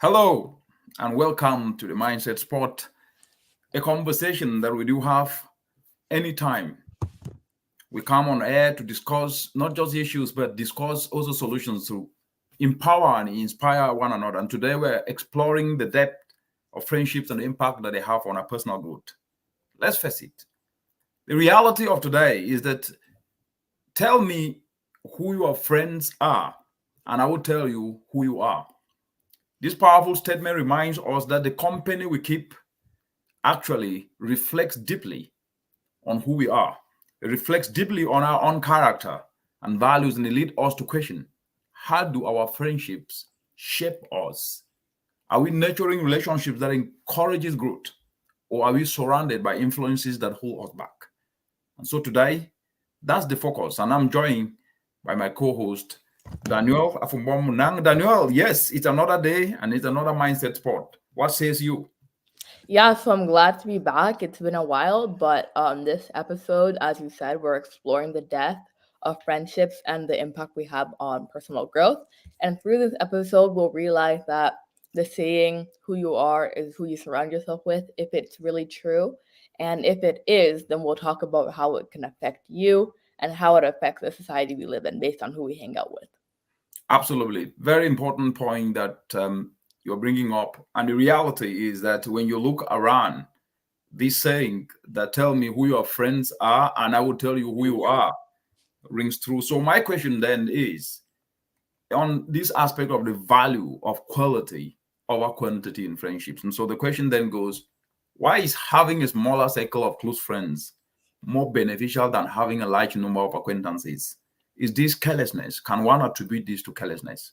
Hello and welcome to the Mindset Spot, a conversation that we do have anytime we come on air to discuss not just issues but discuss also solutions to empower and inspire one another. And today we're exploring the depth of friendships and the impact that they have on our personal growth. Let's face it. The reality of today is that tell me who your friends are, and I will tell you who you are. This powerful statement reminds us that the company we keep actually reflects deeply on who we are. It reflects deeply on our own character and values, and it leads us to question, how do our friendships shape us? Are we nurturing relationships that encourages growth, or are we surrounded by influences that hold us back? And so today, that's the focus. And I'm joined by my co-host, Daniel Afumbom. Daniel, yes, it's another day and it's another mindset spot. What says you? Yeah, so I'm glad to be back. It's been a while, but this episode, as you said, we're exploring the depth of friendships and the impact we have on personal growth. And through this episode, we'll realize that the saying "who you are is who you surround yourself with," if it's really true, and if it is, then we'll talk about how it can affect you and how it affects the society we live in based on who we hang out with. Absolutely. Very important point that you're bringing up. And the reality is that when you look around, this saying that tell me who your friends are and I will tell you who you are rings true. So my question then is on this aspect of the value of quality over quantity in friendships. And so the question then goes, why is having a smaller circle of close friends more beneficial than having a large number of acquaintances? Is this carelessness? Can one attribute this to carelessness?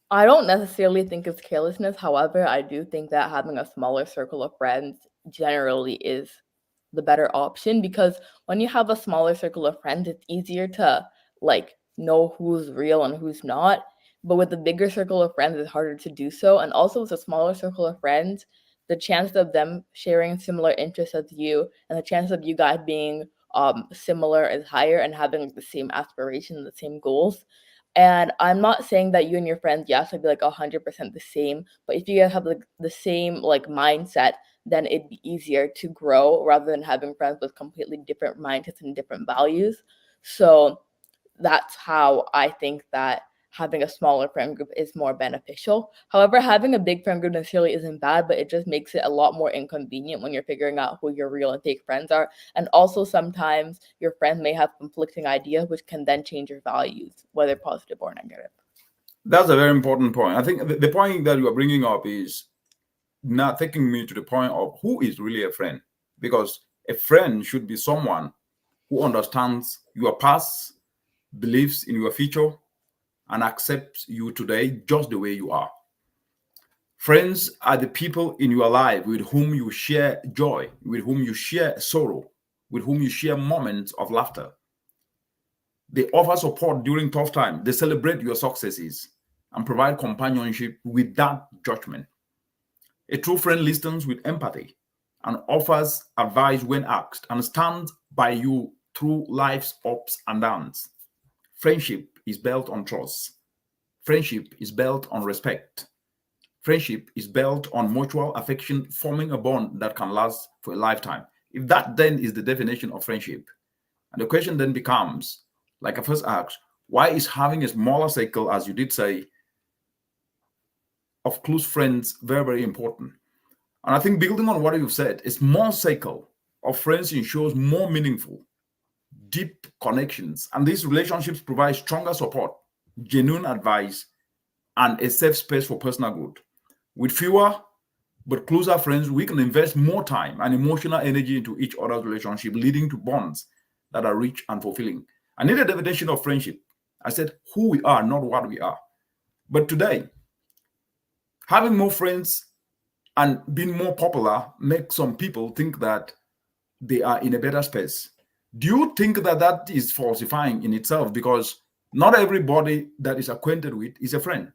I don't necessarily think it's carelessness. However, I do think that having a smaller circle of friends generally is the better option because when you have a smaller circle of friends, it's easier to know who's real and who's not. But with a bigger circle of friends, it's harder to do so. And also with a smaller circle of friends, the chance of them sharing similar interests as you and the chance of you guys being similar is higher and having the same aspirations, the same goals. And I'm not saying that you and your friends, yes, would be like 100% the same, but if you guys have the same mindset, then it'd be easier to grow rather than having friends with completely different mindsets and different values. So that's how I think that having a smaller friend group is more beneficial. However, having a big friend group necessarily isn't bad, but it just makes it a lot more inconvenient when you're figuring out who your real and fake friends are. And also sometimes your friends may have conflicting ideas, which can then change your values, whether positive or negative. That's a very important point. I think the point that you are bringing up is now taking me to the point of who is really a friend. Because a friend should be someone who understands your past, believes in your future, and accepts you today just the way you are. Friends are the people in your life with whom you share joy, with whom you share sorrow, with whom you share moments of laughter. They offer support during tough times. They celebrate your successes and provide companionship without judgment. A true friend listens with empathy and offers advice when asked and stands by you through life's ups and downs. Friendship is built on trust. Friendship is built on respect. Friendship is built on mutual affection, forming a bond that can last for a lifetime. If that then is the definition of friendship, and the question then becomes, like I first asked, why is having a smaller circle, as you did say, of close friends very, very important? And I think building on what you've said, a small circle of friends ensures more meaningful, deep connections. And these relationships provide stronger support, genuine advice, and a safe space for personal growth. With fewer but closer friends, we can invest more time and emotional energy into each other's relationship, leading to bonds that are rich and fulfilling. I need a definition of friendship. I said who we are, not what we are. But today, having more friends and being more popular makes some people think that they are in a better space. Do you think that that is falsifying in itself? Because not everybody that is acquainted with is a friend,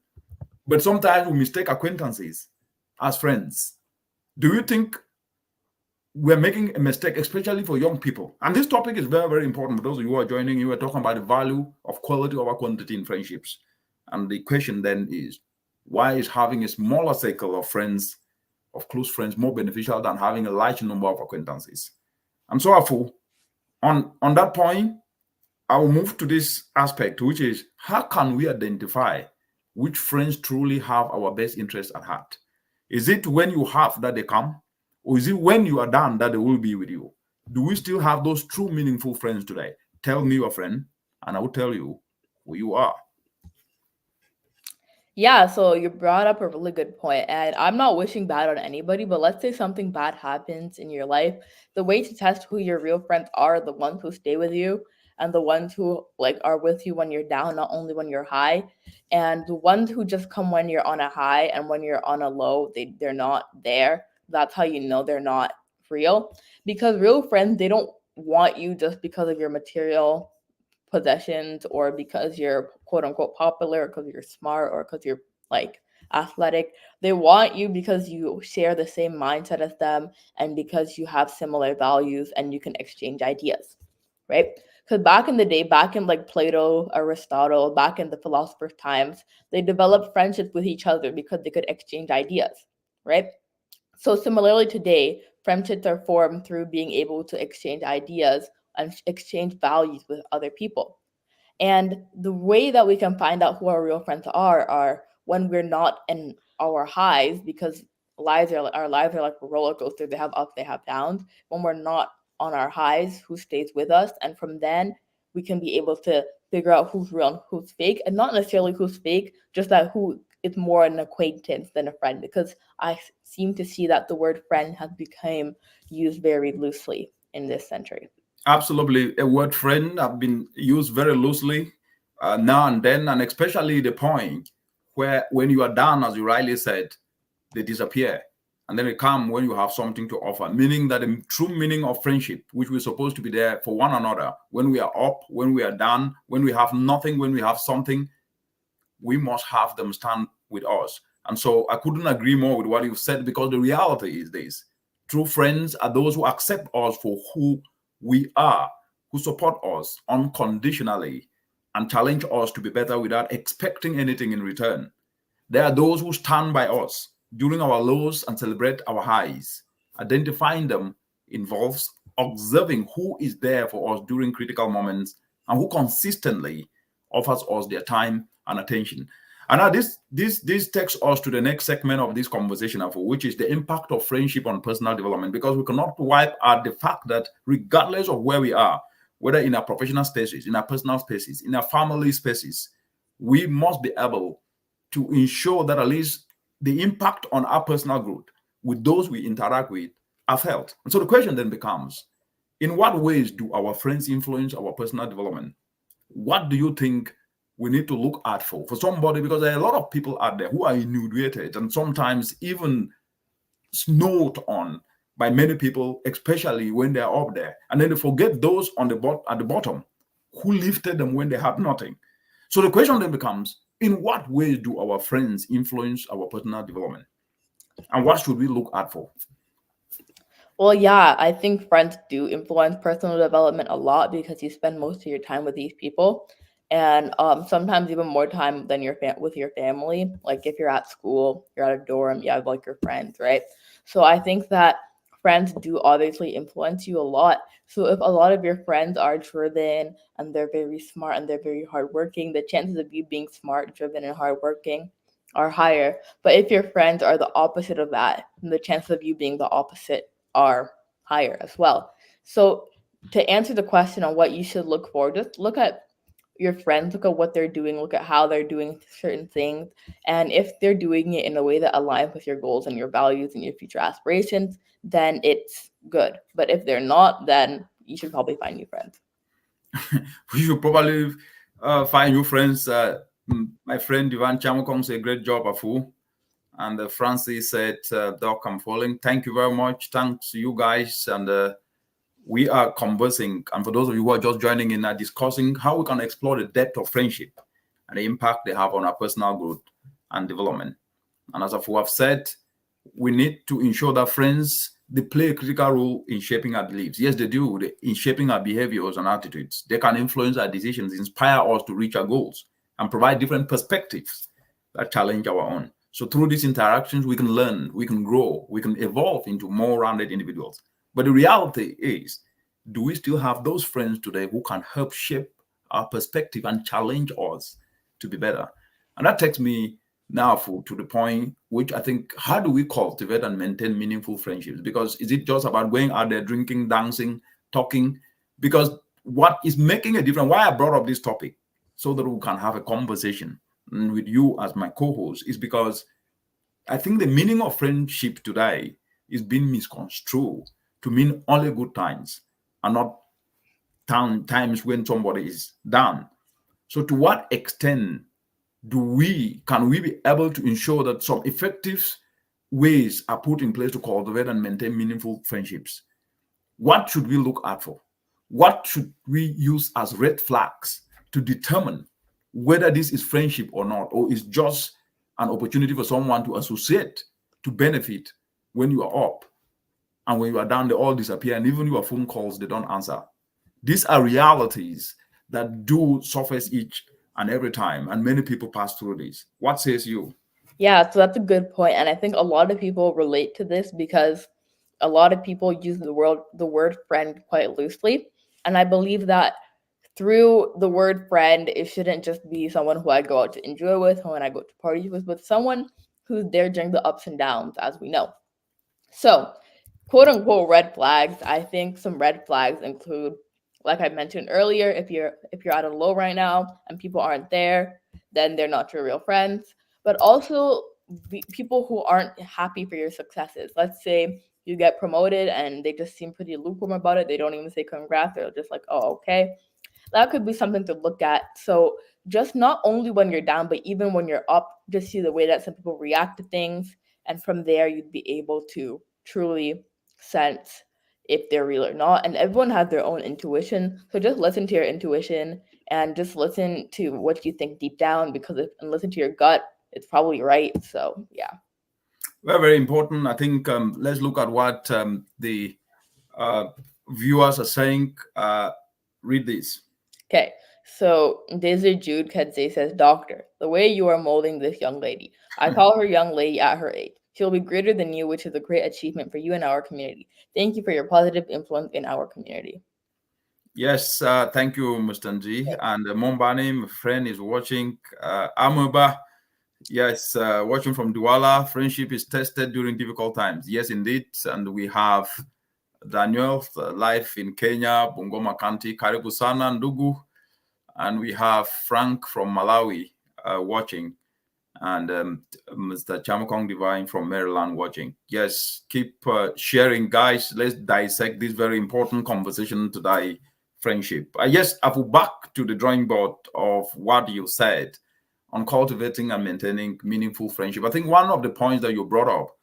but sometimes we mistake acquaintances as friends. Do you think we're making a mistake, especially for young people? And this topic is very, very important. For those of you who are joining, you are talking about the value of quality over quantity in friendships. And the question then is, Why is having a smaller circle of friends, of close friends, more beneficial than having a large number of acquaintances? And so, Afu, on that point, I will move to this aspect, which is how can we identify which friends truly have our best interests at heart? Is it when you have that they come, or is it when you are done that they will be with you? Do we still have those true meaningful friends today? Tell me your friend, and I will tell you who you are. Yeah, so you brought up a really good point, and I'm not wishing bad on anybody, but let's say something bad happens in your life. The way to test who your real friends are the ones who stay with you and the ones who like are with you when you're down, not only when you're high. And the ones who just come when you're on a high and when you're on a low, they're not there. That's how you know they're not real. Because real friends, they don't want you just because of your material possessions or because you're quote unquote popular or because you're smart or because you're like athletic. They want you because you share the same mindset as them and because you have similar values and you can exchange ideas, right? Because back in the day, back in like Plato, Aristotle, back in the philosophers' times, they developed friendships with each other because they could exchange ideas, right? So similarly today, friendships are formed through being able to exchange ideas and exchange values with other people. And the way that we can find out who our real friends are when we're not in our highs, because our lives are like a roller coaster. They have ups, they have downs. When we're not on our highs, who stays with us, and from then we can be able to figure out who's real and who's fake, and not necessarily who's fake, just that who is more an acquaintance than a friend. Because I seem to see that the word friend has become used very loosely in this century. Absolutely. A word friend have been used very loosely now and then, and especially the point where when you are down, as you rightly said, they disappear. And then they come when you have something to offer, meaning that the true meaning of friendship, which we're supposed to be there for one another, when we are up, when we are down, when we have nothing, when we have something, we must have them stand with us. And so I couldn't agree more with what you've said, because the reality is this: true friends are those who accept us for who we are, who support us unconditionally and challenge us to be better without expecting anything in return. They are those who stand by us during our lows and celebrate our highs. Identifying them involves observing who is there for us during critical moments and who consistently offers us their time and attention. And now this takes us to the next segment of this conversation, which is the impact of friendship on personal development, because we cannot wipe out the fact that regardless of where we are, whether in our professional spaces, in our personal spaces, in our family spaces, we must be able to ensure that at least the impact on our personal growth with those we interact with are felt. And so the question then becomes, in what ways do our friends influence our personal development? What do you think we need to look out for somebody? Because there are a lot of people out there who are inebriated and sometimes even snowed on by many people, especially when they're up there. And then they forget those on at the bottom who lifted them when they had nothing. So the question then becomes, in what ways do our friends influence our personal development? And what should we look out for? Well, yeah, I think friends do influence personal development a lot because you spend most of your time with these people, and sometimes even more time than with your family. Like if you're at school, you're at a dorm, you have like your friends, right? So I think that friends do obviously influence you a lot. So if a lot of your friends are driven and they're very smart and they're very hardworking, the chances of you being smart, driven, and hardworking are higher. But if your friends are the opposite of that, then the chances of you being the opposite are higher as well. So to answer the question on what you should look for, just look at your friends, look at what they're doing, look at how they're doing certain things. And if they're doing it in a way that aligns with your goals and your values and your future aspirations, then it's good. But if they're not, then you should probably find new friends. We should probably find new friends. My friend Ivan Chamokong said a great job, Afu. And Francis said, Doc, I'm falling. Thank you very much. Thanks to you guys. And we are conversing. And for those of you who are just joining in, discussing how we can explore the depth of friendship and the impact they have on our personal growth and development. And as Afu have said, we need to ensure that friends, they play a critical role in shaping our beliefs. Yes, they do, in shaping our behaviors and attitudes. They can influence our decisions, inspire us to reach our goals, and provide different perspectives that challenge our own. So through these interactions, we can learn, we can grow, we can evolve into more rounded individuals. But the reality is, do we still have those friends today who can help shape our perspective and challenge us to be better? And that takes me now to the point which I think, how do we cultivate and maintain meaningful friendships? Because is it just about going out there, drinking, dancing, talking? Because what is making a difference, why I brought up this topic, so that we can have a conversation with you as my co-host, is because I think the meaning of friendship today is being misconstrued to mean only good times and not times when somebody is down. So to what extent can we be able to ensure that some effective ways are put in place to cultivate and maintain meaningful friendships? What should we look out for? What should we use as red flags to determine whether this is friendship or not, or is just an opportunity for someone to associate, to benefit when you are up, and when you are down, they all disappear, and even your phone calls, they don't answer. These are realities that do surface each and every time, and many people pass through this. What says you? Yeah, so that's a good point, and I think a lot of people relate to this because a lot of people use the word friend quite loosely, and I believe that through the word friend, it shouldn't just be someone who I go out to enjoy with, someone I go to parties with, but someone who's there during the ups and downs, as we know. So, quote unquote red flags. I think some red flags include, like I mentioned earlier, if you're at a low right now and people aren't there, then they're not your real friends. But also people who aren't happy for your successes. Let's say you get promoted and they just seem pretty lukewarm about it. They don't even say congrats. They're just like, oh, okay. That could be something to look at. So just not only when you're down, but even when you're up, just see the way that some people react to things. And from there, you'd be able to truly sense if they're real or not. And everyone has their own intuition. So just listen to your intuition and just listen to what you think deep down, because and listen to your gut, it's probably right. So yeah. Very, very important. I think let's look at what the uh, viewers are saying. Read this. Okay, so Desert Jude Kedzie says, Doctor, the way you are molding this young lady. I call her young lady at her age. She'll be greater than you, which is a great achievement for you and our community. Thank you for your positive influence in our community. Yes, thank you, Mr. Nji. And Mombani, my friend, is watching. Amuba, yes, watching from Douala. Friendship is tested during difficult times. Yes, indeed. And we have Daniel, live in Kenya, Bungoma County, Karibu Sana, Ndugu. And we have Frank from Malawi watching. And Mr. Chamakong Divine from Maryland watching. Yes, keep sharing, guys. Let's dissect this very important conversation today, friendship. Yes, I will back to the drawing board of what you said on cultivating and maintaining meaningful friendship. I think one of the points that you brought up,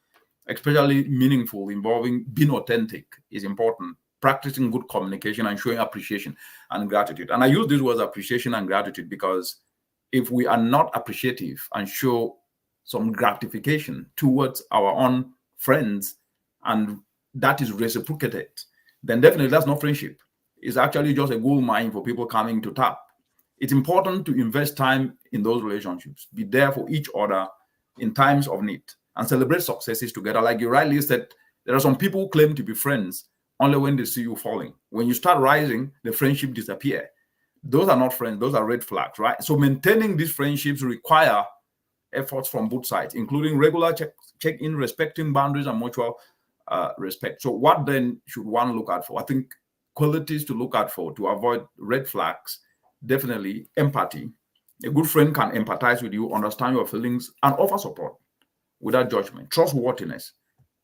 especially meaningful, involving being authentic, is important. Practicing good communication and showing appreciation and gratitude. And I use these words, appreciation and gratitude, because if we are not appreciative and show some gratification towards our own friends, and that is reciprocated, then definitely that's not friendship. It's actually just a gold mine for people coming to tap. It's important to invest time in those relationships, be there for each other in times of need, and celebrate successes together. Like you rightly said, there are some people who claim to be friends only when they see you falling. When you start rising, the friendship disappear. Those are not friends, those are red flags, right? So maintaining these friendships require efforts from both sides, including regular check-in, respecting boundaries and mutual respect. So what then should one look out for? I think qualities to look out for to avoid red flags: definitely empathy. A good friend can empathize with you, understand your feelings, and offer support without judgment. Trustworthiness.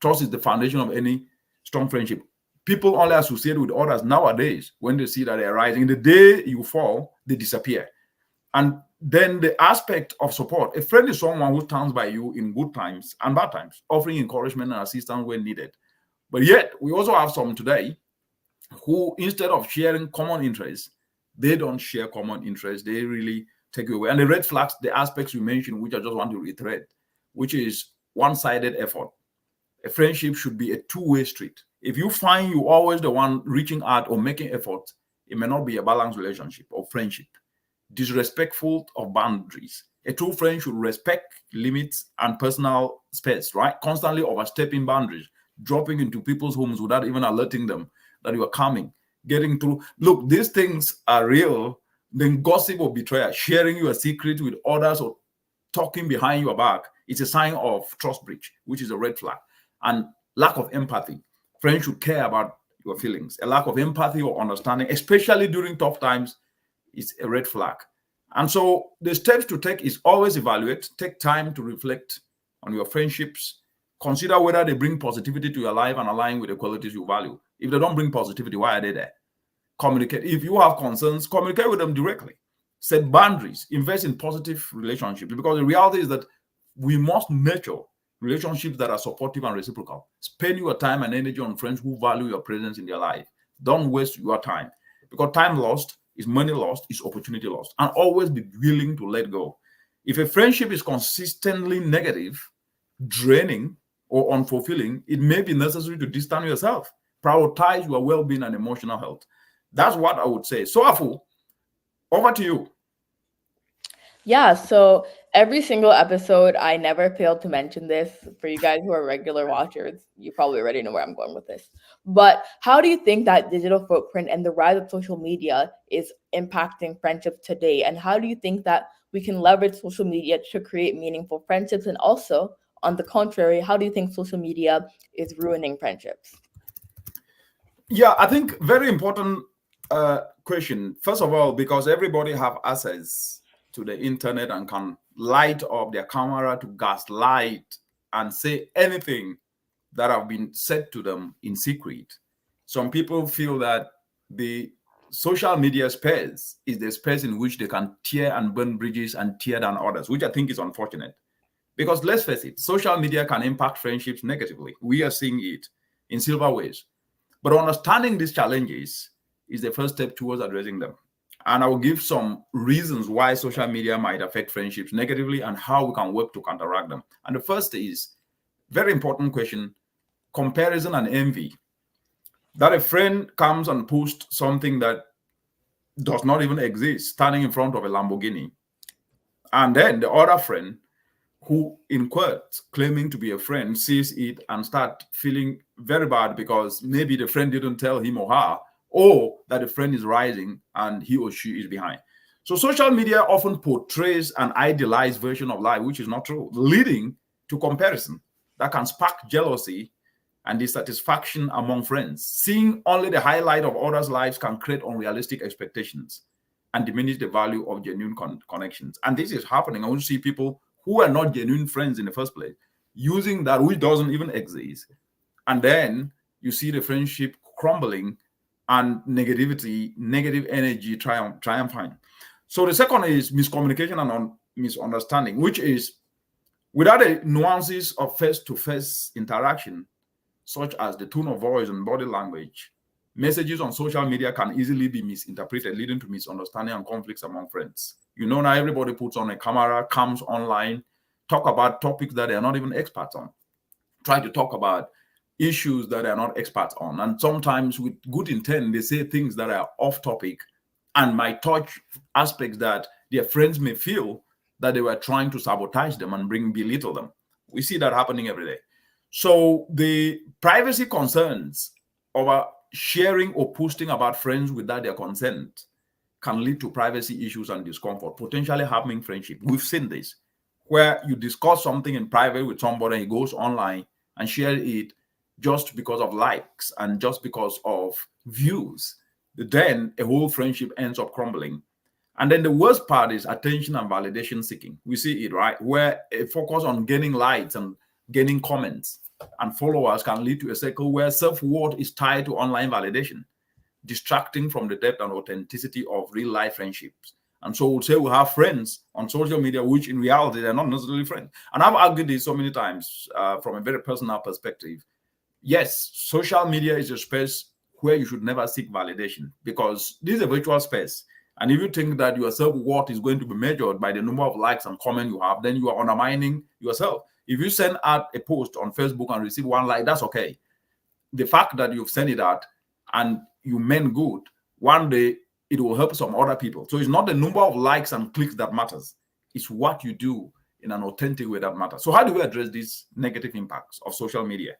Trust is the foundation of any strong friendship. People only associate with others nowadays when they see that they're rising. The day you fall, they disappear. And then the aspect of support. A friend is someone who stands by you in good times and bad times, offering encouragement and assistance when needed. But yet, we also have some today who, instead of sharing common interests, they don't share common interests. They really take you away. And the red flags, the aspects you mentioned, which I just want to reiterate, which is one-sided effort. A friendship should be a two-way street. If you find you always the one reaching out or making effort, it may not be a balanced relationship or friendship. Disrespectful of boundaries, A true friend should respect limits and personal space, right? Constantly overstepping boundaries, dropping into people's homes without even alerting them that you are coming, getting through. Look, these things are real. Then gossip or betrayal, sharing your secret with others or talking behind your back, it's a sign of trust breach, which is a red flag. And lack of empathy. Friends should care about your feelings. A lack of empathy or understanding, especially during tough times, is a red flag. And so the steps to take is always evaluate, take time to reflect on your friendships, consider whether they bring positivity to your life and align with the qualities you value. If they don't bring positivity, why are they there? Communicate. If you have concerns, communicate with them directly. Set boundaries, invest in positive relationships, because the reality is that we must nurture relationships that are supportive and reciprocal. Spend your time and energy on friends who value your presence in their life. Don't waste your time, because time lost is money lost, is opportunity lost. And always be willing to let go. If a friendship is consistently negative, draining, or unfulfilling, it may be necessary to distance yourself. Prioritize your well-being and emotional health. That's what I would say. So, Afu, over to you. Yeah, so every single episode, I never fail to mention this. For you guys who are regular watchers, you probably already know where I'm going with this. But how do you think that digital footprint and the rise of social media is impacting friendships today? And how do you think that we can leverage social media to create meaningful friendships? And also, on the contrary, how do you think social media is ruining friendships? Yeah, I think very important question. First of all, because everybody have access to the internet and can light up their camera to gaslight and say anything that have been said to them in secret. Some people feel that the social media space is the space in which they can tear and burn bridges and tear down others, which I think is unfortunate. Because let's face it, social media can impact friendships negatively. We are seeing it in silver ways. But understanding these challenges is the first step towards addressing them. And I will give some reasons why social media might affect friendships negatively and how we can work to counteract them. And the first is very important question: comparison and envy. That a friend comes and posts something that does not even exist, standing in front of a Lamborghini, and then the other friend, who in quotes claiming to be a friend, sees it and start feeling very bad because maybe the friend didn't tell him or her, or that the friend is rising and he or she is behind. So social media often portrays an idealized version of life, which is not true, leading to comparison that can spark jealousy and dissatisfaction among friends. Seeing only the highlight of others' lives can create unrealistic expectations and diminish the value of genuine connections. And this is happening. I want to see people who are not genuine friends in the first place using that which doesn't even exist. And then you see the friendship crumbling and negativity, negative energy triumphing. So the second is miscommunication and misunderstanding, which is without the nuances of face-to-face interaction, such as the tone of voice and body language, messages on social media can easily be misinterpreted, leading to misunderstanding and conflicts among friends. You know, now everybody puts on a camera, comes online, talk about topics that they are not even experts on, try to talk about issues that they are not experts on. And sometimes with good intent, they say things that are off topic and might touch aspects that their friends may feel that they were trying to sabotage them and belittle them. We see that happening every day. So the privacy concerns over sharing or posting about friends without their consent can lead to privacy issues and discomfort, potentially harming friendship. We've seen this, where you discuss something in private with somebody, he goes online and share it just because of likes and just because of views. Then a whole friendship ends up crumbling. And then the worst part is attention and validation seeking. We see it, right? Where a focus on gaining likes and gaining comments and followers can lead to a cycle where self-worth is tied to online validation, distracting from the depth and authenticity of real life friendships. And so we'll say we have friends on social media, which in reality, they're not necessarily friends. And I've argued this so many times from a very personal perspective. Yes, social media is a space where you should never seek validation, because this is a virtual space. And if you think that your self-worth is going to be measured by the number of likes and comments you have, then you are undermining yourself. If you send out a post on Facebook and receive one like, that's okay. The fact that you've sent it out and you meant good, one day it will help some other people. So it's not the number of likes and clicks that matters. It's what you do in an authentic way that matters. So how do we address these negative impacts of social media,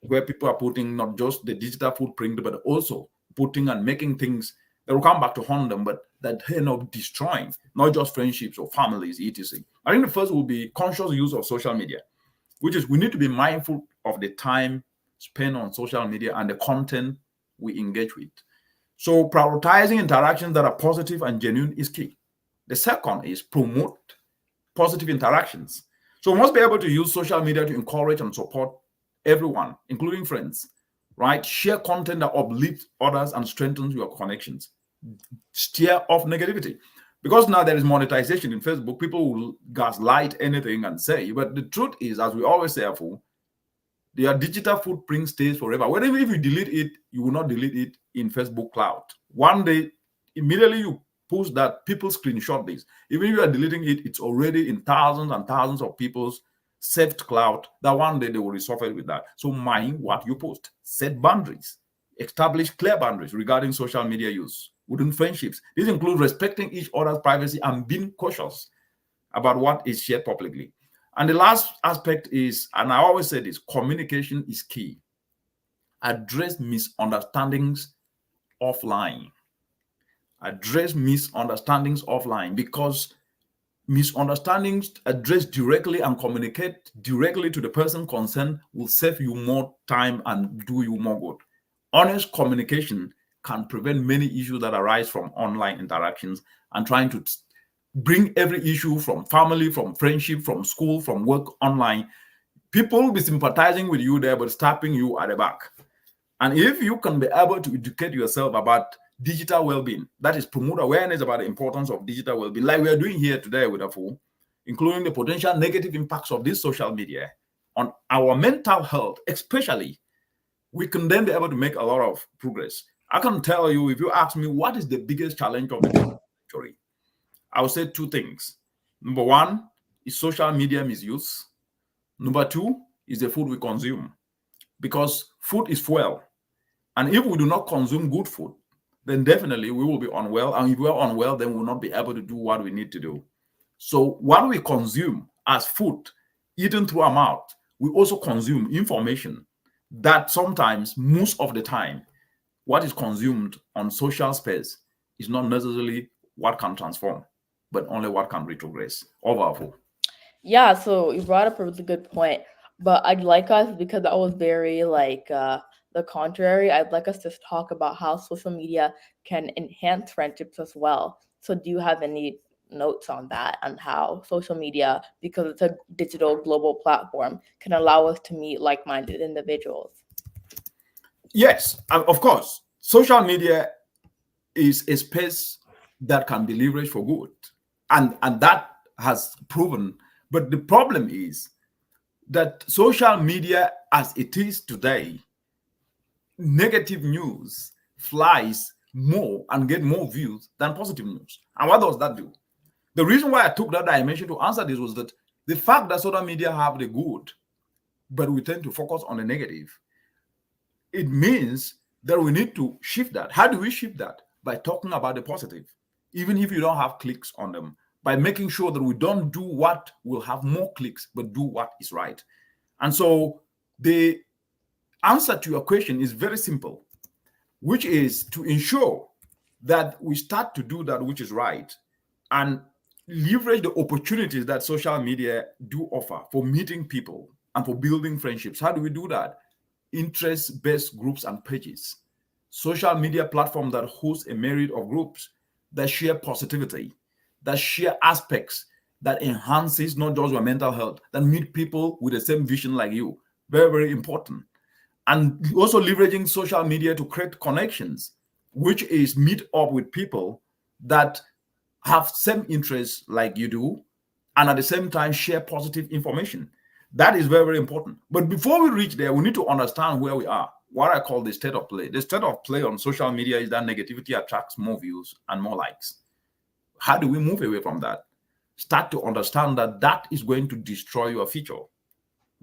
where people are putting not just the digital footprint, but also putting and making things that will come back to haunt them, but that end up destroying not just friendships or families, etc. I think the first will be conscious use of social media, which is we need to be mindful of the time spent on social media and the content we engage with. So prioritizing interactions that are positive and genuine is key. The second is promote positive interactions. So we must be able to use social media to encourage and support everyone, including friends, right? Share content that uplifts others and strengthens your connections. Steer off negativity. Because now there is monetization in Facebook, people will gaslight anything and say, but the truth is, as we always say, their digital footprint stays forever. Whatever, if you delete it, you will not delete it in Facebook cloud. One day, immediately you post that, people screenshot this. Even if you are deleting it, it's already in thousands and thousands of people's saved cloud, that one day they will resurface with that. So mind what you post. Set boundaries. Establish clear boundaries regarding social media use within friendships. This includes respecting each other's privacy and being cautious about what is shared publicly. And the last aspect is, and I always say this, communication is key. Address misunderstandings offline. Address misunderstandings offline, because misunderstandings addressed directly and communicate directly to the person concerned will save you more time and do you more good. Honest communication can prevent many issues that arise from online interactions and trying to bring every issue from family, from friendship, from school, from work online. People will be sympathizing with you there, but stabbing you at the back. And if you can be able to educate yourself about digital well-being, that is, promote awareness about the importance of digital well-being, like we are doing here today with AFO, including the potential negative impacts of this social media on our mental health, especially, we can then be able to make a lot of progress. I can tell you, if you ask me what is the biggest challenge of the century, I would say two things. Number one is social media misuse. Number two is the food we consume, because food is fuel. And if we do not consume good food, then definitely we will be unwell. And if we're unwell, then we'll not be able to do what we need to do. So what we consume as food, eaten through our mouth, we also consume information that sometimes, most of the time, what is consumed on social space is not necessarily what can transform, but only what can retrogress. Over. Yeah, so you brought up a really good point. But I'd like us, because I was very the contrary, I'd like us to talk about how social media can enhance friendships as well. So do you have any notes on that, on how social media, because it's a digital global platform, can allow us to meet like-minded individuals? Yes, of course. Social media is a space that can be leveraged for good. And that has proven. But the problem is that social media as it is today, negative news flies more and get more views than positive news. And what does that do? The reason why I took that dimension to answer this was that the fact that social media have the good, but we tend to focus on the negative, it means that we need to shift that. How do we shift that? By talking about the positive, even if you don't have clicks on them, by making sure that we don't do what will have more clicks, but do what is right. And so the answer to your question is very simple, which is to ensure that we start to do that which is right and leverage the opportunities that social media do offer for meeting people and for building friendships. How do we do that? Interest-based groups and pages, social media platforms that host a myriad of groups that share positivity, that share aspects that enhances not just your mental health, that meet people with the same vision like you. Very, very important. And also leveraging social media to create connections, which is meet up with people that have same interests like you do, and at the same time share positive information. That is very, very important. But before we reach there, we need to understand where we are, what I call the state of play. The state of play on social media is that negativity attracts more views and more likes. How do we move away from that? Start to understand that that is going to destroy your future,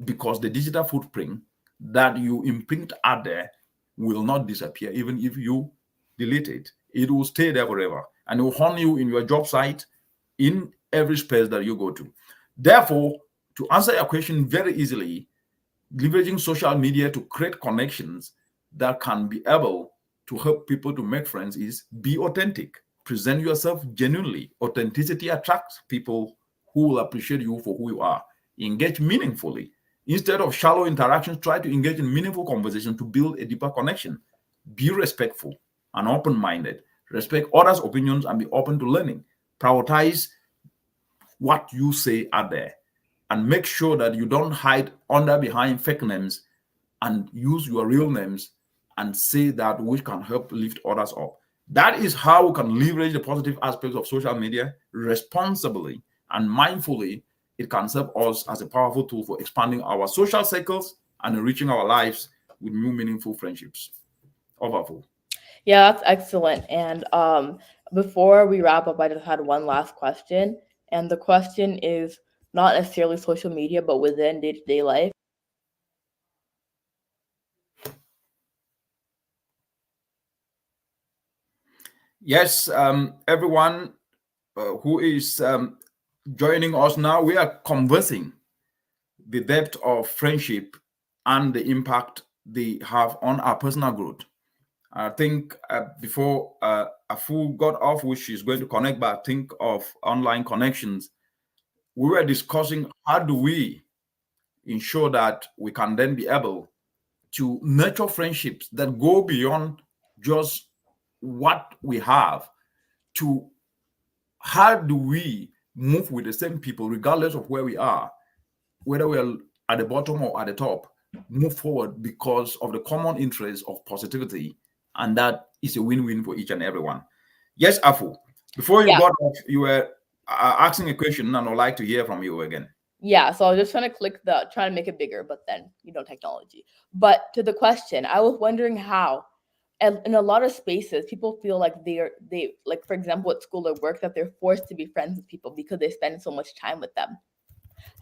because the digital footprint that you imprint out there will not disappear even if you delete it. It will stay there forever, and it will haunt you in your job site, in every space that you go to. Therefore, to answer your question very easily, leveraging social media to create connections that can be able to help people to make friends is be authentic. Present yourself genuinely. Authenticity attracts people who will appreciate you for who you are. Engage meaningfully. Instead of shallow interactions, try to engage in meaningful conversation to build a deeper connection. Be respectful and open minded. Respect others' opinions and be open to learning. Prioritize what you say out there and make sure that you don't hide under behind fake names and use your real names and say that which can help lift others up. That is how we can leverage the positive aspects of social media responsibly and mindfully. It can serve us as a powerful tool for expanding our social circles and enriching our lives with new meaningful friendships. Overful. Yeah, that's excellent. And before we wrap up, I just had one last question. And the question is not necessarily social media, but within day to day life. Yes, everyone who is joining us now, we are conversing the depth of friendship and the impact they have on our personal growth. I think before Afu got off, which she's going to connect, but think of online connections, we were discussing how do we ensure that we can then be able to nurture friendships that go beyond just what we have to how do we move with the same people regardless of where we are, whether we're at the bottom or at the top, move forward because of the common interest of positivity. And that is a win-win for each and everyone. Yes, Afu, before you Yeah. got off, you were asking a question and I'd like to hear from you again. Yeah, so I was just trying to trying to make it bigger, but then, technology. But to the question, I was wondering how, and in a lot of spaces, people feel like they like, for example, at school or work, that they're forced to be friends with people because they spend so much time with them.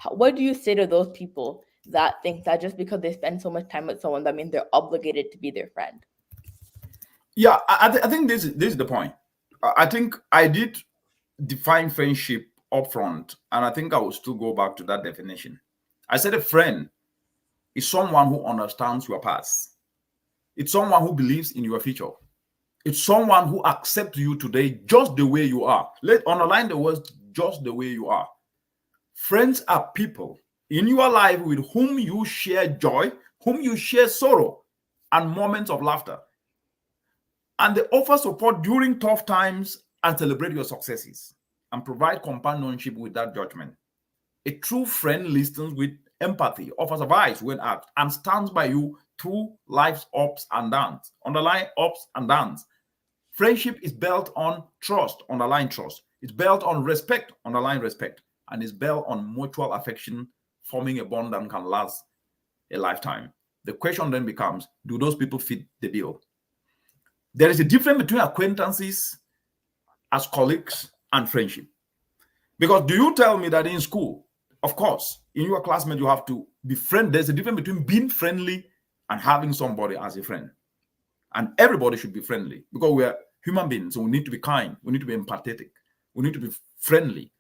What do you say to those people that think that just because they spend so much time with someone, that means they're obligated to be their friend? Yeah, I think this is the point. I think I did define friendship upfront, and I think I will still go back to that definition. I said a friend is someone who understands your past. It's someone who believes in your future. It's someone who accepts you today just the way you are. Let's underline the words just the way you are. Friends are people in your life with whom you share joy, whom you share sorrow, and moments of laughter. And they offer support during tough times and celebrate your successes and provide companionship without judgment. A true friend listens with empathy, offers advice when asked, and stands by you through life's ups and downs. Underline ups and downs. Friendship is built on trust, underline trust. It's built on respect, underline respect. And it's built on mutual affection, forming a bond that can last a lifetime. The question then becomes, do those people fit the bill? There is a difference between acquaintances as colleagues and friendship. Because do you tell me that in school, of course, in your classmate, you have to be friend. There's a difference between being friendly and having somebody as a friend. And everybody should be friendly because we are human beings. So we need to be kind. We need to be empathetic. We need to be friendly.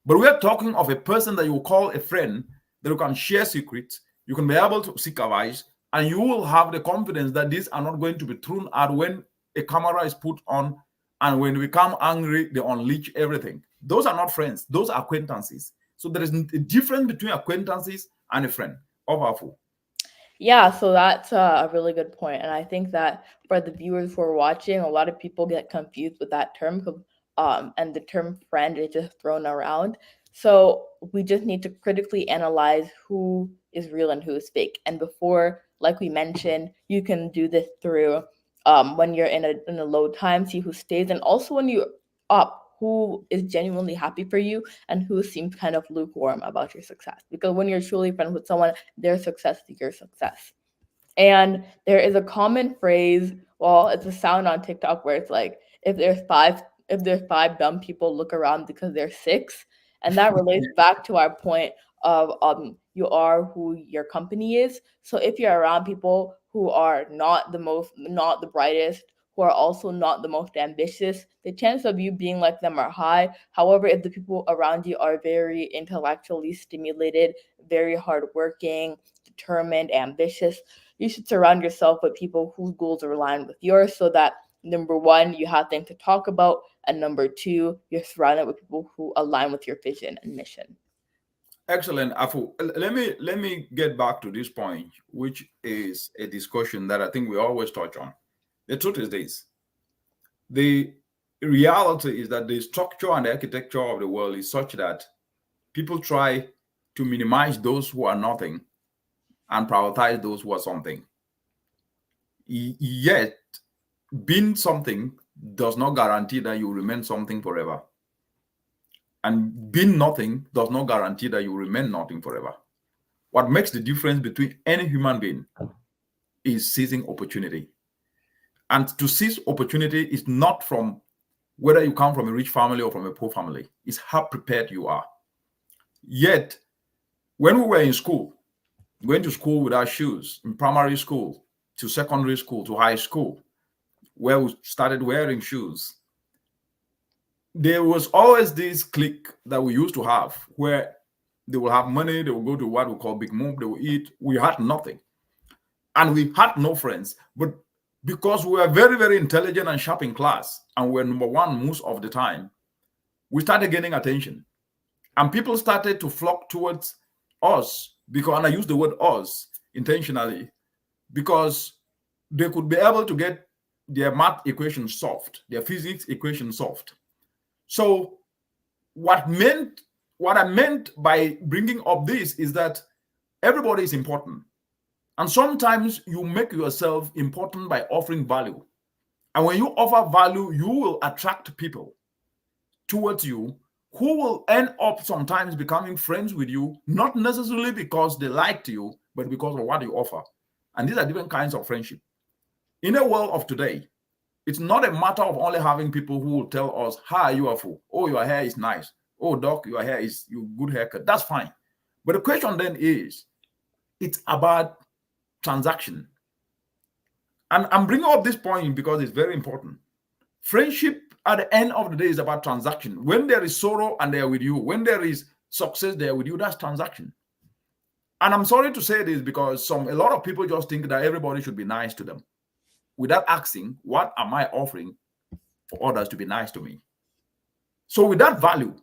But we are talking of a person that you will call a friend, that you can share secrets, you can be able to seek advice, and you will have the confidence that these are not going to be thrown out when a camera is put on, and when we become angry, they unleash everything. Those are not friends. Those are acquaintances. So there is a difference between acquaintances and a friend. Powerful. Yeah, so that's a really good point. And I think that for the viewers who are watching, a lot of people get confused with that term, and the term friend is just thrown around. So we just need to critically analyze who is real and who is fake. And before, like we mentioned, you can do this through when you're in a low time, see who stays, and also when you're up, who is genuinely happy for you and who seems kind of lukewarm about your success. Because when you're truly friends with someone, their success is your success. And there is a common phrase, well, it's a sound on TikTok where it's like, if there's five dumb people, look around because there's six. And that relates back to our point of you are who your company is. So if you're around people who are not the brightest, who are also not the most ambitious, the chance of you being like them are high. However, if the people around you are very intellectually stimulated, very hardworking, determined, ambitious, you should surround yourself with people whose goals are aligned with yours so that number one, you have things to talk about, and number two, you're surrounded with people who align with your vision and mission. Excellent, Afu. Let me get back to this point, which is a discussion that I think we always touch on. The truth is this: the reality is that the structure and the architecture of the world is such that people try to minimize those who are nothing and prioritize those who are something. Yet, being something does not guarantee that you remain something forever. And being nothing does not guarantee that you remain nothing forever. What makes the difference between any human being is seizing opportunity. And to seize opportunity is not from whether you come from a rich family or from a poor family, it's how prepared you are. Yet, when we were in school, going to school without shoes, in primary school, to secondary school, to high school, where we started wearing shoes, there was always this clique that we used to have where they will have money, they will go to what we call big move, they will eat. We had nothing. And we had no friends. But because we were very, very intelligent and sharp in class, and we were number one most of the time, we started gaining attention. And people started to flock towards us because, and I use the word us intentionally, because they could be able to get their math equation solved, their physics equation solved. So what I meant by bringing up this is that everybody is important. And sometimes you make yourself important by offering value. And when you offer value, you will attract people towards you who will end up sometimes becoming friends with you, not necessarily because they liked you, but because of what you offer. And these are different kinds of friendship. In the world of today, it's not a matter of only having people who will tell us, hi, you are full. Oh, your hair is nice. Oh, doc, your hair is you good haircut. That's fine. But the question then is, it's about transaction. And I'm bringing up this point because it's very important. Friendship at the end of the day is about transaction. When there is sorrow and they are with you, when there is success, they are with you, that's transaction. And I'm sorry to say this because a lot of people just think that everybody should be nice to them without asking, what am I offering for others to be nice to me? So with that value,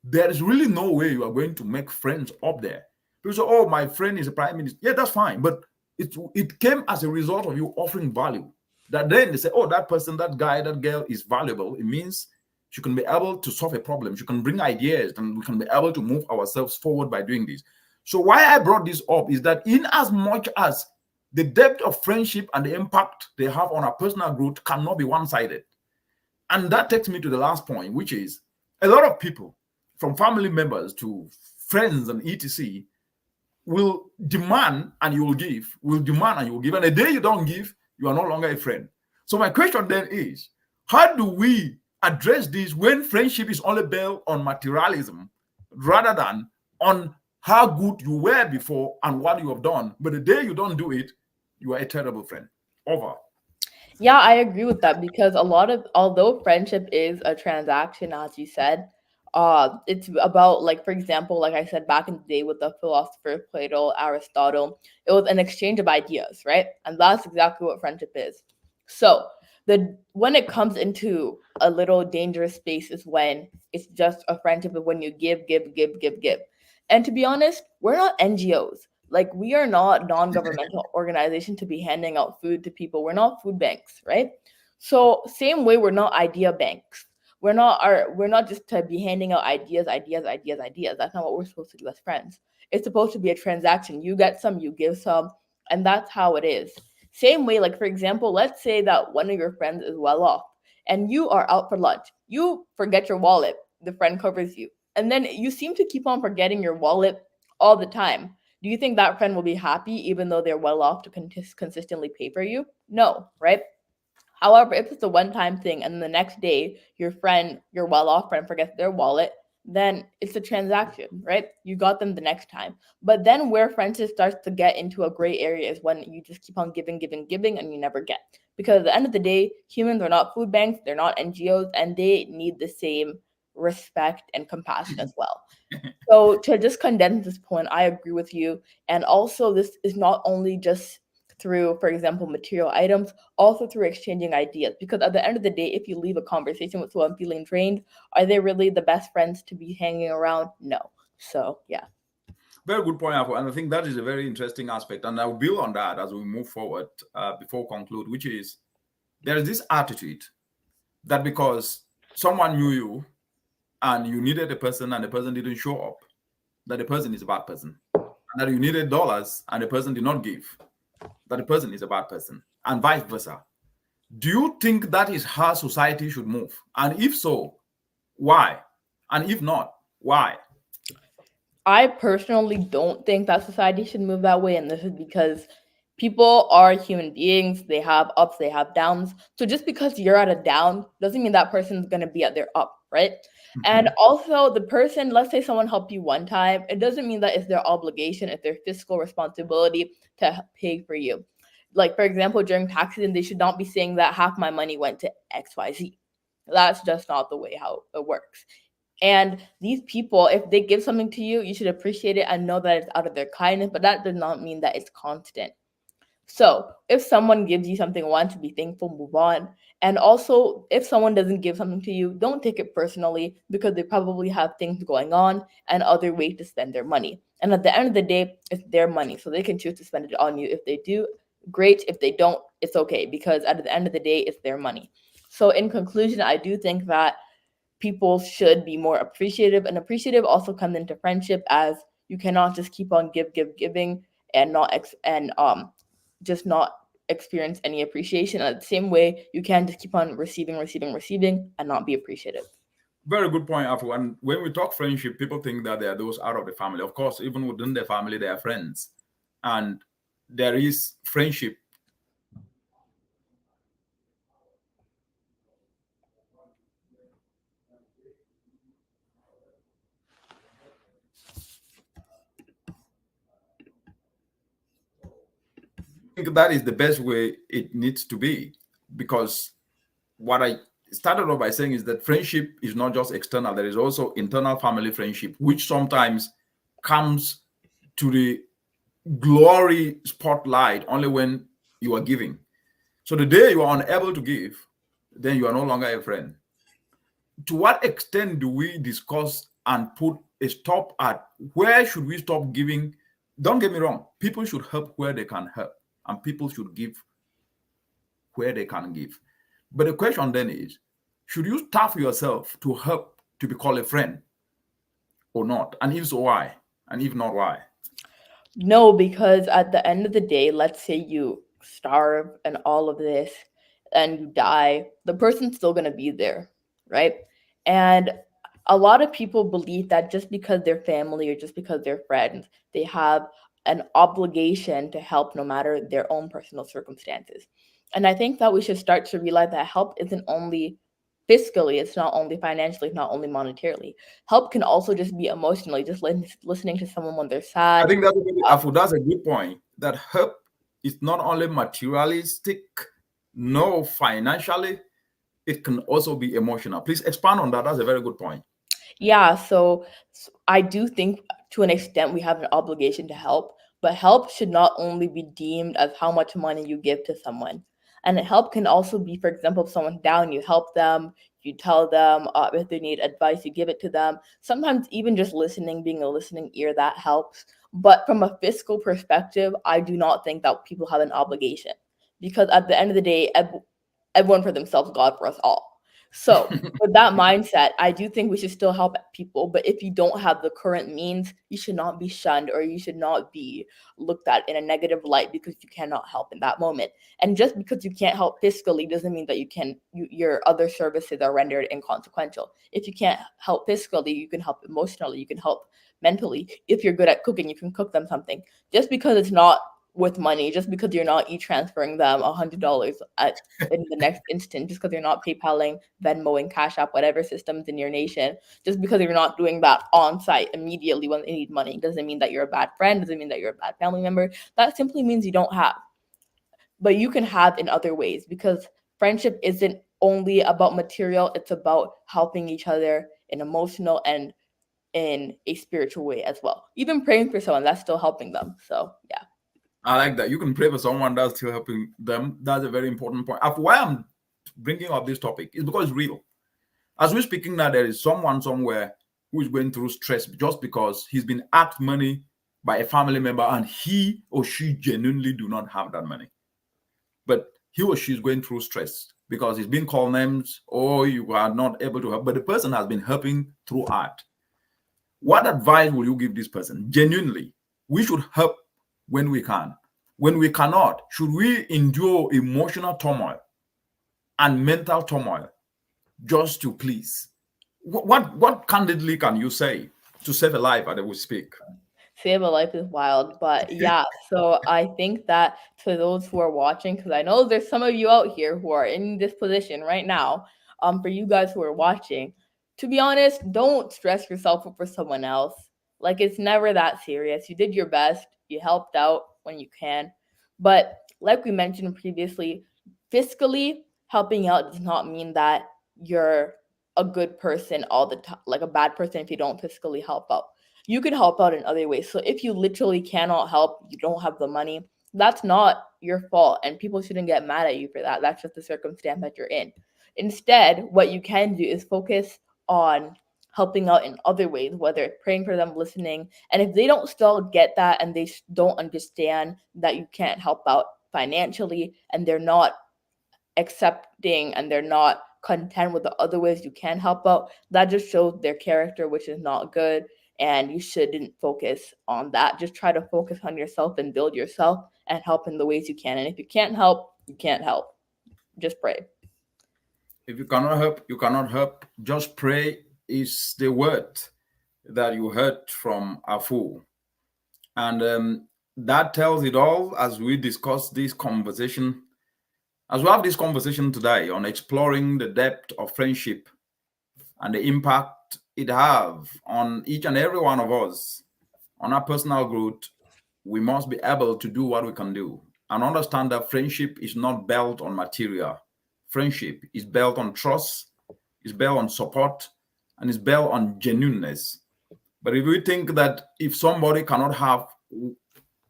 there is really no way you are going to make friends up there. People say, oh, my friend is a prime minister. Yeah, that's fine. But it came as a result of you offering value. That then they say, oh, that person, that guy, that girl is valuable. It means she can be able to solve a problem. She can bring ideas and we can be able to move ourselves forward by doing this. So why I brought this up is that in as much as the depth of friendship and the impact they have on our personal growth cannot be one-sided. And that takes me to the last point, which is a lot of people, from family members to friends and etc., will demand and you will give, will demand and you will give. And the day you don't give, you are no longer a friend. So my question then is, how do we address this when friendship is only built on materialism rather than on how good you were before and what you have done? But the day you don't do it, you are a terrible friend. Over. Yeah, I agree with that because although friendship is a transaction, as you said, it's about, like, for example, like I said back in the day with the philosophers Plato, Aristotle, it was an exchange of ideas, right? And that's exactly what friendship is. So when it comes into a little dangerous space is when it's just a friendship of when you give, give, give, give, give. And to be honest, we're not NGOs. Like, we are not non-governmental organization to be handing out food to people. We're not food banks, right? So same way, we're not idea banks. We're not just to be handing out ideas. That's not what we're supposed to do as friends. It's supposed to be a transaction. You get some, you give some, and that's how it is. Same way, like, for example, let's say that one of your friends is well off and you are out for lunch. You forget your wallet. The friend covers you. And then you seem to keep on forgetting your wallet all the time. Do you think that friend will be happy even though they're well off to consistently pay for you? No, right? However, if it's a one-time thing and the next day your well-off friend forgets their wallet, then it's a transaction, right? You got them the next time. But then where friendship starts to get into a gray area is when you just keep on giving, giving, giving, and you never get. Because at the end of the day, humans are not food banks, they're not NGOs, and they need the same respect and compassion as well. So to just condense this point, I agree with you. And also, this is not only just through, for example, material items, also through exchanging ideas. Because at the end of the day, if you leave a conversation with someone feeling drained, are they really the best friends to be hanging around? No. So yeah. Very good point, Afo. And I think that is a very interesting aspect. And I'll build on that as we move forward before we conclude, which is there is this attitude that because someone knew you and you needed a person and the person didn't show up, that the person is a bad person. And that you needed dollars and the person did not give, that the person is a bad person, and vice versa. Do you think that is how society should move? And if so, why? And if not, why? I personally don't think that society should move that way, and this is because people are human beings. They have ups, they have downs. So just because you're at a down doesn't mean that person's gonna be at their up, right? And also, the person, let's say someone helped you one time, it doesn't mean that it's their obligation, it's their fiscal responsibility to pay for you. Like, for example, during tax season, they should not be saying that half my money went to XYZ. That's just not the way how it works. And these people, if they give something to you, you should appreciate it and know that it's out of their kindness, but that does not mean that it's constant. So if someone gives you something once, be thankful, move on. And also, if someone doesn't give something to you, don't take it personally because they probably have things going on and other ways to spend their money. And at the end of the day, it's their money, so they can choose to spend it on you. If they do, great. If they don't, it's okay because at the end of the day, it's their money. So in conclusion, I do think that people should be more appreciative, and appreciative also comes into friendship, as you cannot just keep on giving and not just not experience any appreciation. At the same way, you can just keep on receiving and not be appreciative. Very good point, Afu. And when we talk friendship, people think that they are those out of the family. Of course, even within the family, they are friends. And there is friendship. I think that is the best way it needs to be. Because what I started off by saying is that friendship is not just external, there is also internal family friendship, which sometimes comes to the glory spotlight only when you are giving. So the day you are unable to give, then you are no longer a friend. To what extent do we discuss and put a stop at where should we stop giving? Don't get me wrong, people should help where they can help, and people should give where they can give. But the question then is, should you starve yourself to help to be called a friend or not? And if so, why? And if not, why? No, because at the end of the day, let's say you starve and all of this and you die, the person's still going to be there, right? And a lot of people believe that just because they're family or just because they're friends, they have an obligation to help no matter their own personal circumstances. And I think that we should start to realize that help isn't only fiscally, it's not only financially, it's not only monetarily. Help can also just be emotionally, just listening to someone when they're I sad. think that's a good point. That help is not only materialistic, no financially, it can also be emotional. Please expand on that. That's a very good point. Yeah, so I do think to an extent we have an obligation to help, but help should not only be deemed as how much money you give to someone. And help can also be, for example, if someone's down, you help them, you tell them if they need advice, you give it to them. Sometimes even just listening, being a listening ear, that helps. But from a fiscal perspective, I do not think that people have an obligation because at the end of the day, everyone for themselves, God for us all. So with that mindset, I do think we should still help people. But if you don't have the current means, you should not be shunned or you should not be looked at in a negative light because you cannot help in that moment. And just because you can't help fiscally doesn't mean that your other services are rendered inconsequential. If you can't help fiscally, you can help emotionally, you can help mentally. If you're good at cooking, you can cook them something. Just because it's not with money, just because you're not transferring them $100 in the next instant, just because you're not PayPaling, Venmoing, Cash App, whatever systems in your nation, just because you're not doing that on site immediately when they need money, doesn't mean that you're a bad friend, doesn't mean that you're a bad family member. That simply means you don't have. but you can have in other ways, because friendship isn't only about material, it's about helping each other in emotional and in a spiritual way as well. Even praying for someone, that's still helping them. So yeah. I like that. You can pray for someone that's still helping them. That's a very important point. Why I'm bringing up this topic is because it's real. As we're speaking now, there is someone somewhere who is going through stress just because he's been asked money by a family member and he or she genuinely do not have that money. But he or she is going through stress because he's been called names or you are not able to help. But the person has been helping through art. What advice will you give this person? Genuinely, we should help when we can. When we cannot, should we endure emotional turmoil and mental turmoil just to please? What candidly can you say to save a life as we speak? Save a life is wild, but yeah. So I think that to those who are watching, because I know there's some of you out here who are in this position right now, for you guys who are watching, to be honest, don't stress yourself over someone else. Like, it's never that serious. You did your best, you helped out when you can, but like we mentioned previously, fiscally helping out does not mean that you're a good person all the time, like a bad person if you don't fiscally help out. You can help out in other ways. So if you literally cannot help, you don't have the money, that's not your fault. And people shouldn't get mad at you for that. That's just the circumstance that you're in. Instead, what you can do is focus on helping out in other ways, whether it's praying for them, listening. And if they don't still get that and they don't understand that you can't help out financially and they're not accepting and they're not content with the other ways you can help out, that just shows their character, which is not good. And you shouldn't focus on that. Just try to focus on yourself and build yourself and help in the ways you can. And if you can't help, you can't help. Just pray. If you cannot help, you cannot help. Just pray is the word that you heard from Afu. And that tells it all as we discuss this conversation. As we have this conversation today on exploring the depth of friendship and the impact it have on each and every one of us, on our personal growth, we must be able to do what we can do and understand that friendship is not built on material. Friendship is built on trust, is built on support, and is built on genuineness. But if we think that if somebody cannot have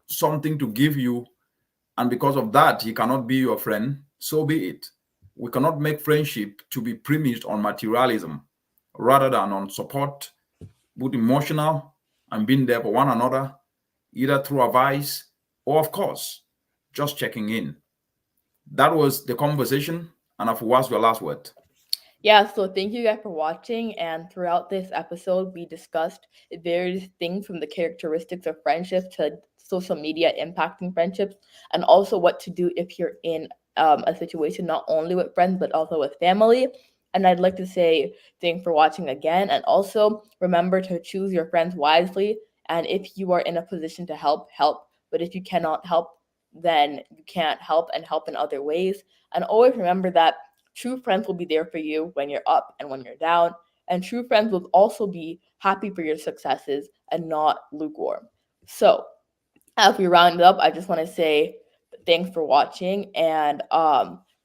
something to give you, and because of that, he cannot be your friend, so be it. We cannot make friendship to be premised on materialism rather than on support, both emotional and being there for one another, either through advice or, of course, just checking in. That was the conversation. And I've what's your last word? Yeah, so thank you guys for watching. And throughout this episode, we discussed various things from the characteristics of friendships to social media impacting friendships, and also what to do if you're in a situation not only with friends but also with family. And I'd like to say thanks for watching again. And also remember to choose your friends wisely. And if you are in a position to help, help. But if you cannot help, then you can't help, and help in other ways. And always remember that true friends will be there for you when you're up and when you're down. And true friends will also be happy for your successes and not lukewarm. So, as we round it up, I just want to say thanks for watching. And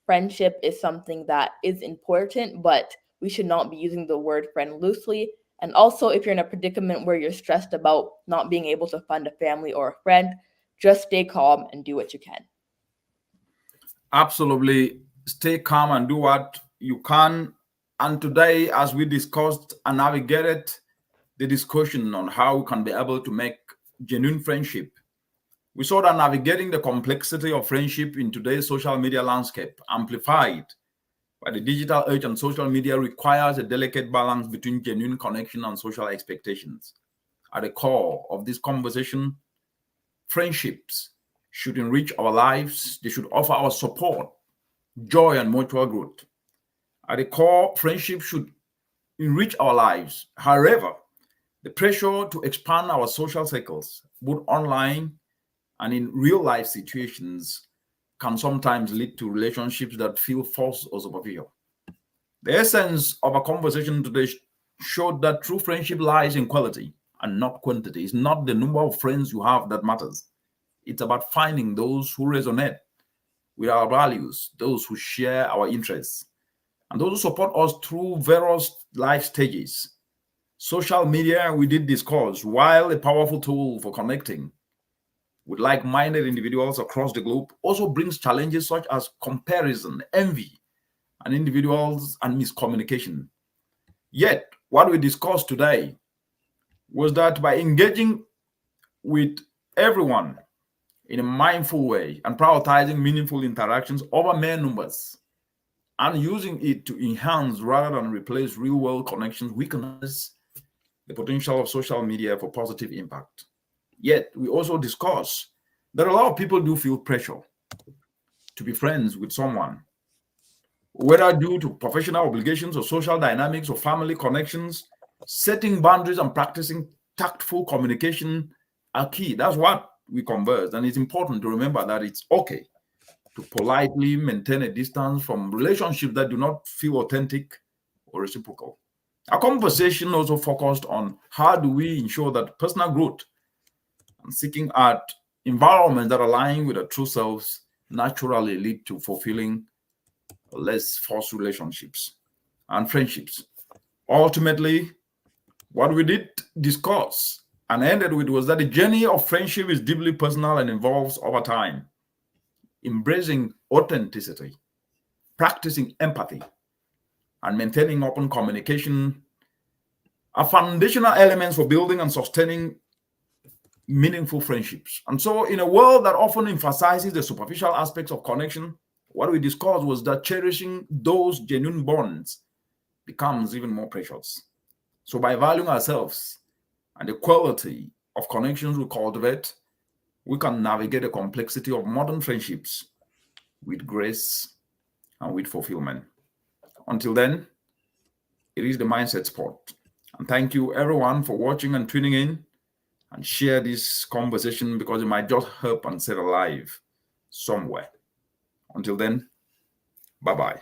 friendship is something that is important, but we should not be using the word friend loosely. And also, if you're in a predicament where you're stressed about not being able to find a family or a friend, just stay calm and do what you can. Absolutely. Stay calm and do what you can. And today, as we discussed and navigated the discussion on how we can be able to make genuine friendship, we saw that navigating the complexity of friendship in today's social media landscape, amplified by the digital age and social media, requires a delicate balance between genuine connection and social expectations. At the core of this conversation, friendships should enrich our lives. They should offer our support, joy, and mutual growth. At the core, friendship should enrich our lives. However, the pressure to expand our social circles, both online and in real life situations, can sometimes lead to relationships that feel forced or superficial. The essence of our conversation today showed that true friendship lies in quality and not quantity. It's not the number of friends you have that matters. It's about finding those who resonate with our values, those who share our interests, and those who support us through various life stages. Social media, we did discuss, while a powerful tool for connecting with like-minded individuals across the globe, also brings challenges such as comparison, envy, and individuals and miscommunication. Yet, what we discussed today was that by engaging with everyone in a mindful way and prioritizing meaningful interactions over mere numbers and using it to enhance rather than replace real-world connections, we can harness the potential of social media for positive impact. Yet, we also discuss that a lot of people do feel pressure to be friends with someone, whether due to professional obligations or social dynamics or family connections. Setting boundaries and practicing tactful communication are key. That's what we converse. And it's important to remember that it's okay to politely maintain a distance from relationships that do not feel authentic or reciprocal. Our conversation also focused on how do we ensure that personal growth and seeking out environments that align with our true selves naturally lead to fulfilling, less forced relationships and friendships. Ultimately, what we did discuss and ended with was that the journey of friendship is deeply personal and involves over time. Embracing authenticity, practicing empathy, and maintaining open communication are foundational elements for building and sustaining meaningful friendships. And so, in a world that often emphasizes the superficial aspects of connection, what we discussed was that cherishing those genuine bonds becomes even more precious. So, by valuing ourselves and the quality of connections we cultivate, we can navigate the complexity of modern friendships with grace and with fulfillment. Until then, it is the Mindset Spot. And thank you, everyone, for watching and tuning in, and share this conversation because it might just help and set alive somewhere. Until then, bye-bye.